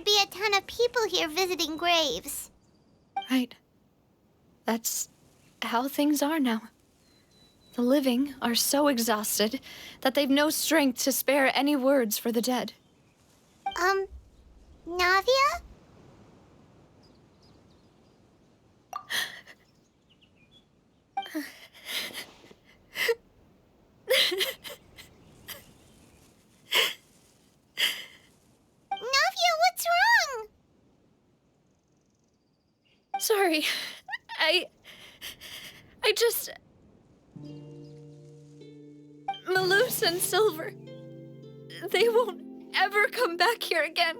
there'd be a ton of people here visiting graves. Right. That's how things are now. The living are so exhausted that they've no strength to spare any words for the dead. Navia? Navia, what's wrong? Sorry. I just... Malus and Silver. They won't ever come back here again.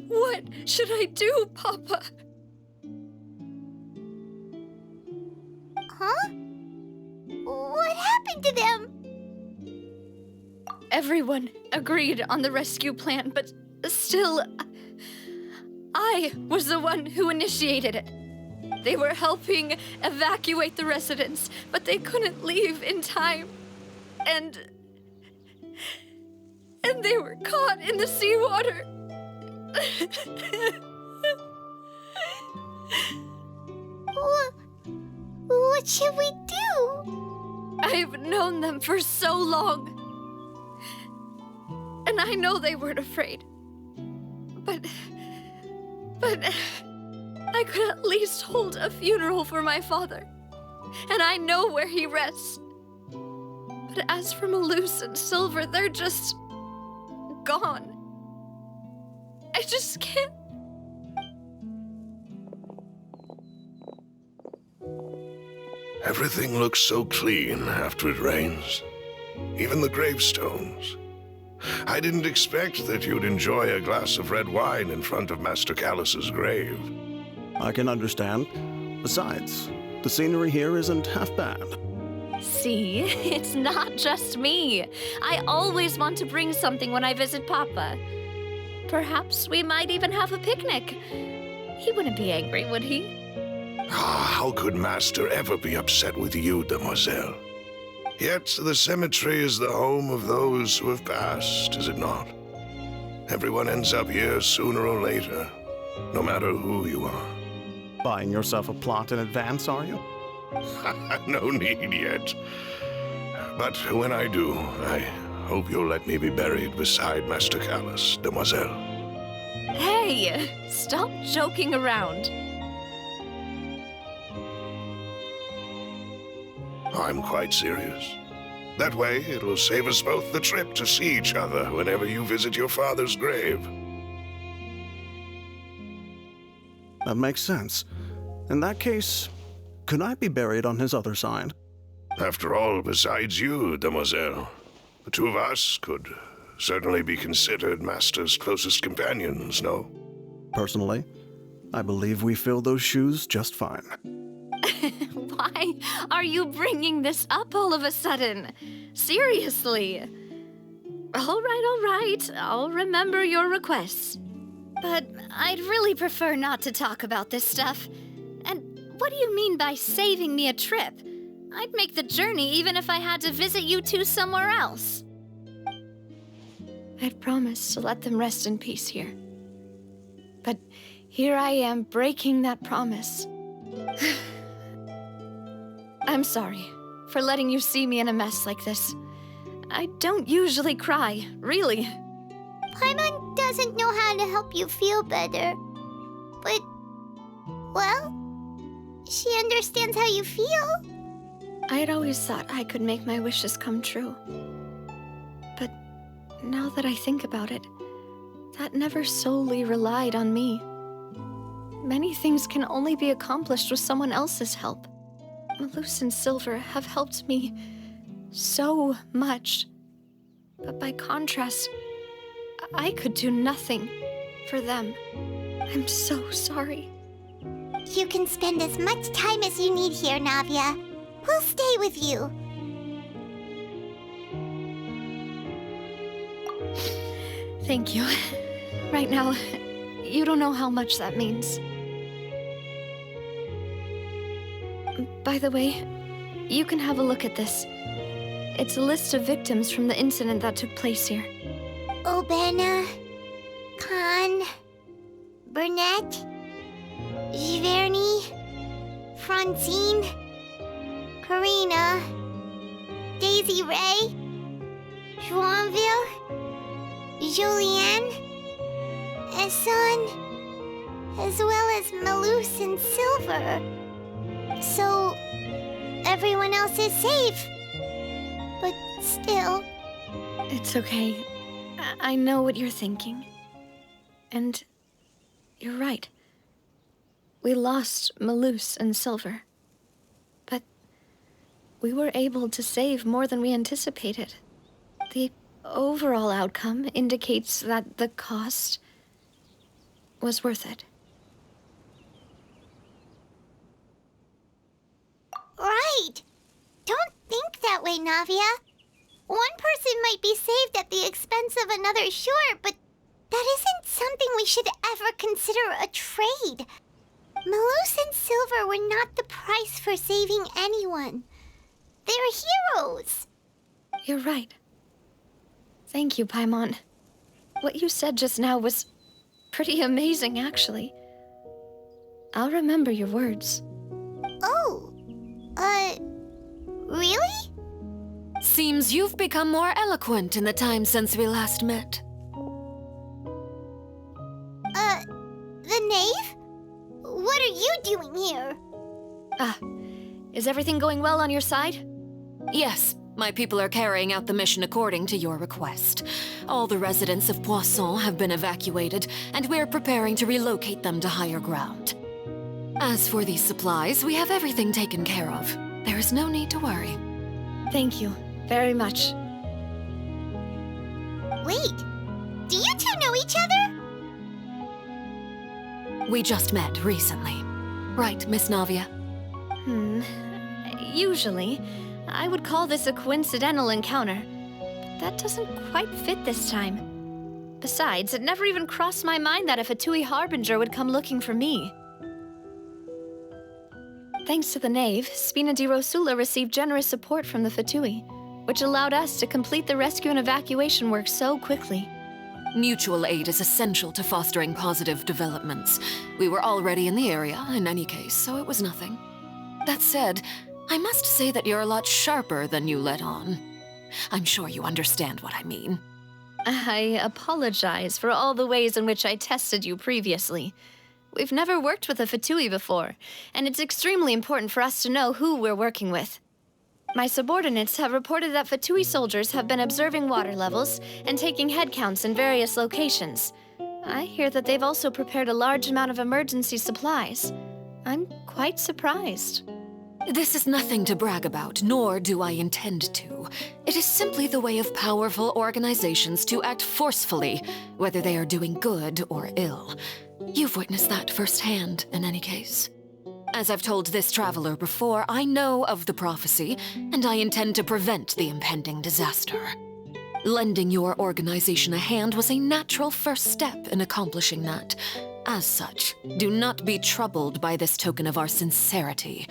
What should I do, Papa? Huh? What happened to them? Everyone agreed on the rescue plan, but still, I was the one who initiated it. They were helping evacuate the residents, but they couldn't leave in time. And they were caught in the seawater. What should we do? I've known them for so long. And I know they weren't afraid. But I could at least hold a funeral for my father. And I know where he rests. But as for Malus and Silver, they're just gone. I just can't. Everything looks so clean after it rains. Even the gravestones. I didn't expect that you'd enjoy a glass of red wine in front of Master Callus's grave. I can understand. Besides, the scenery here isn't half bad. See, it's not just me. I always want to bring something when I visit Papa. Perhaps we might even have a picnic. He wouldn't be angry, would he? How could Master ever be upset with you, demoiselle? Yet the cemetery is the home of those who have passed, is it not? Everyone ends up here sooner or later, no matter who you are. Buying yourself a plot in advance, are you? No need yet. But when I do, I hope you'll let me be buried beside Master Callus, demoiselle. Hey, stop joking around. I'm quite serious. That way, it'll save us both the trip to see each other whenever you visit your father's grave. That makes sense. In that case, could I be buried on his other side? After all, besides you, demoiselle, the two of us could certainly be considered Master's closest companions, no? Personally, I believe we fill those shoes just fine. Why are you bringing this up all of a sudden? Seriously. All right. I'll remember your requests. But I'd really prefer not to talk about this stuff. And what do you mean by saving me a trip? I'd make the journey even if I had to visit you two somewhere else. I'd promised to let them rest in peace here. But here I am breaking that promise. I'm sorry for letting you see me in a mess like this. I don't usually cry, really. Paimon doesn't know how to help you feel better. But, well, she understands how you feel. I had always thought I could make my wishes come true. But now that I think about it, that never solely relied on me. Many things can only be accomplished with someone else's help. Malus and Silver have helped me so much. But by contrast, I could do nothing for them. I'm so sorry. You can spend as much time as you need here, Navia. We'll stay with you. Thank you. Right now, you don't know how much that means. By the way, you can have a look at this. It's a list of victims from the incident that took place here. Obena, Khan, Burnett, Giverny, Francine, Karina, Daisy Ray, Joinville, Julianne, Esson, as well as Malus and Silver. So, everyone else is safe. But still... It's okay. I know what you're thinking. And you're right. We lost Malus and Silver. But we were able to save more than we anticipated. The overall outcome indicates that the cost was worth it. Right! Don't think that way, Navia. One person might be saved at the expense of another, sure, but that isn't something we should ever consider a trade. Malus and Silver were not the price for saving anyone. They're heroes. You're right. Thank you, Paimon. What you said just now was pretty amazing, actually. I'll remember your words. Oh, really? Seems you've become more eloquent in the time since we last met. The knave? What are you doing here? Is everything going well on your side? Yes, my people are carrying out the mission according to your request. All the residents of Poisson have been evacuated, and we're preparing to relocate them to higher ground. As for these supplies, we have everything taken care of. There is no need to worry. Thank you very much. Wait, do you two know each other? We just met recently. Right, Miss Navia? Usually, I would call this a coincidental encounter. But that doesn't quite fit this time. Besides, it never even crossed my mind that a Fatui Harbinger would come looking for me. Thanks to the Knave, Spina di Rosula received generous support from the Fatui, which allowed us to complete the rescue and evacuation work so quickly. Mutual aid is essential to fostering positive developments. We were already in the area, in any case, so it was nothing. That said, I must say that you're a lot sharper than you let on. I'm sure you understand what I mean. I apologize for all the ways in which I tested you previously. We've never worked with a Fatui before, and it's extremely important for us to know who we're working with. My subordinates have reported that Fatui soldiers have been observing water levels and taking head counts in various locations. I hear that they've also prepared a large amount of emergency supplies. I'm quite surprised. This is nothing to brag about, nor do I intend to. It is simply the way of powerful organizations to act forcefully, whether they are doing good or ill. You've witnessed that firsthand, in any case. As I've told this traveler before, I know of the prophecy, and I intend to prevent the impending disaster. Lending your organization a hand was a natural first step in accomplishing that. As such, do not be troubled by this token of our sincerity.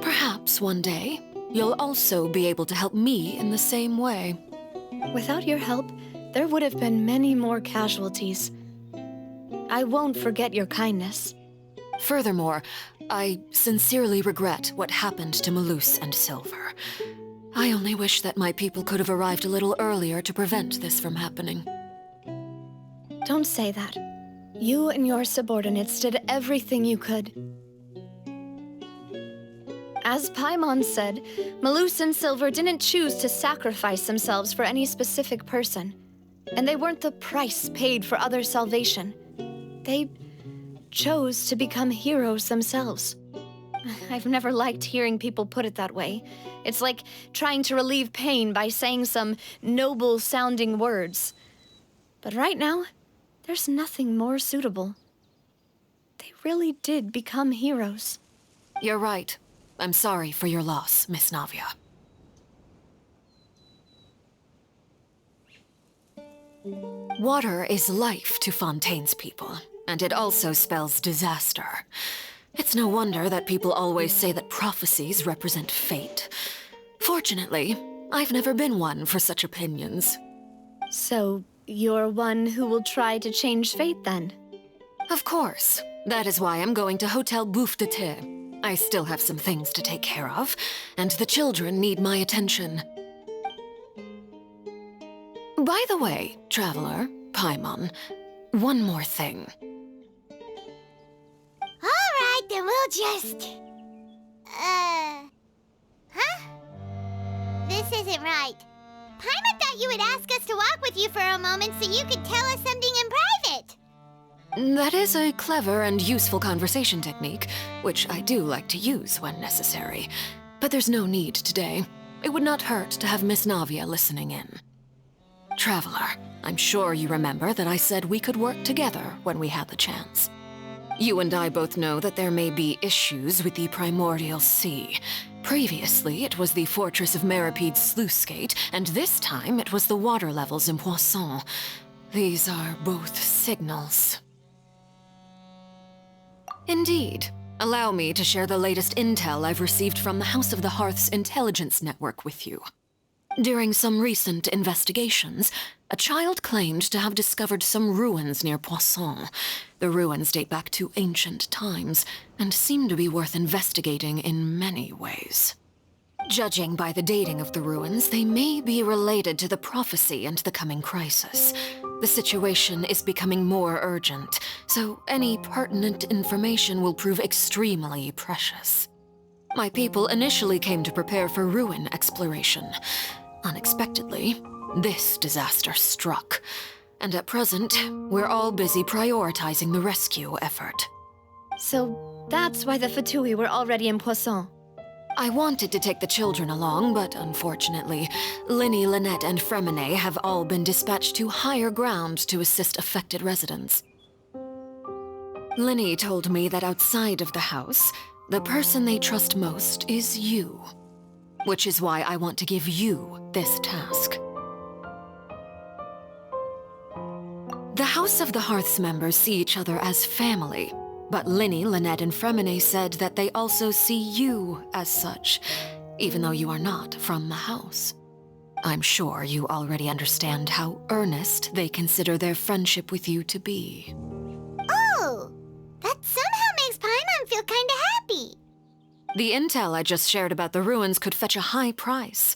Perhaps one day, you'll also be able to help me in the same way. Without your help, there would have been many more casualties. I won't forget your kindness. Furthermore, I sincerely regret what happened to Malus and Silver. I only wish that my people could have arrived a little earlier to prevent this from happening. Don't say that. You and your subordinates did everything you could. As Paimon said, Malus and Silver didn't choose to sacrifice themselves for any specific person. And they weren't the price paid for other salvation. They chose to become heroes themselves. I've never liked hearing people put it that way. It's like trying to relieve pain by saying some noble-sounding words. But right now, there's nothing more suitable. They really did become heroes. You're right. I'm sorry for your loss, Miss Navia. Water is life to Fontaine's people, and it also spells disaster. It's no wonder that people always say that prophecies represent fate. Fortunately, I've never been one for such opinions. So, you're one who will try to change fate then? Of course. That is why I'm going to Hotel Bouffe de Thé. I still have some things to take care of, and the children need my attention. By the way, Traveler, Paimon, one more thing. Alright, then we'll just... Huh? This isn't right. Paimon thought you would ask us to walk with you for a moment so you could tell us something in private. That is a clever and useful conversation technique, which I do like to use when necessary. But there's no need today. It would not hurt to have Miss Navia listening in. Traveler, I'm sure you remember that I said we could work together when we had the chance. You and I both know that there may be issues with the Primordial Sea. Previously, it was the Fortress of Meripede's sluice gate, and this time it was the water levels in Poisson. These are both signals. Indeed. Allow me to share the latest intel I've received from the House of the Hearth's intelligence network with you. During some recent investigations, a child claimed to have discovered some ruins near Poisson. The ruins date back to ancient times, and seem to be worth investigating in many ways. Judging by the dating of the ruins, they may be related to the prophecy and the coming crisis. The situation is becoming more urgent, so any pertinent information will prove extremely precious. My people initially came to prepare for ruin exploration. Unexpectedly, this disaster struck, and at present, we're all busy prioritizing the rescue effort. So that's why the Fatui were already in Poisson. I wanted to take the children along, but unfortunately, Linny, Lynette, and Fremine have all been dispatched to higher ground to assist affected residents. Linny told me that outside of the house, the person they trust most is you. Which is why I want to give you this task. The House of the Hearth's members see each other as family, but Linny, Lynette, and Fremine said that they also see you as such, even though you are not from the house. I'm sure you already understand how earnest they consider their friendship with you to be. Oh, that somehow makes Paimon feel kinda happy. The intel I just shared about the ruins could fetch a high price.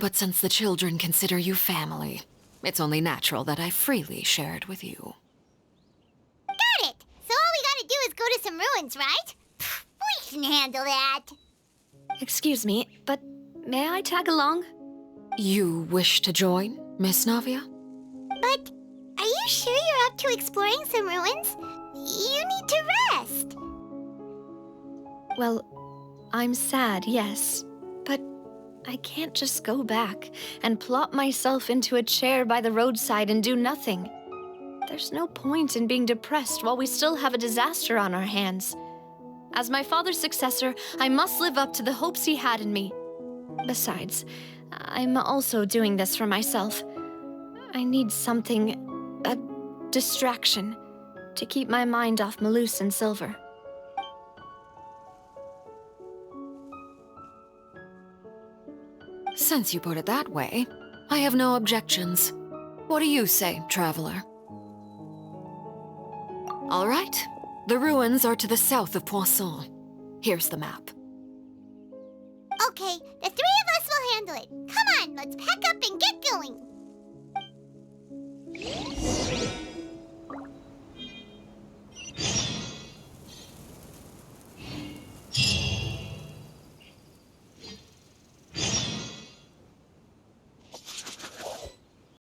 But since the children consider you family, it's only natural that I freely share it with you. Got it! So all we gotta do is go to some ruins, right? Pfft, we can handle that. Excuse me, but may I tag along? You wish to join, Miss Navia? But are you sure you're up to exploring some ruins? You need to rest. Well, I'm sad, yes, but I can't just go back and plop myself into a chair by the roadside and do nothing. There's no point in being depressed while we still have a disaster on our hands. As my father's successor, I must live up to the hopes he had in me. Besides, I'm also doing this for myself. I need something, a distraction, to keep my mind off Malus and Silver. Since you put it that way, I have no objections. What do you say, Traveler? All right. The ruins are to the south of Poisson. Here's the map. Okay, the three of us will handle it. Come on, let's pack up and get going.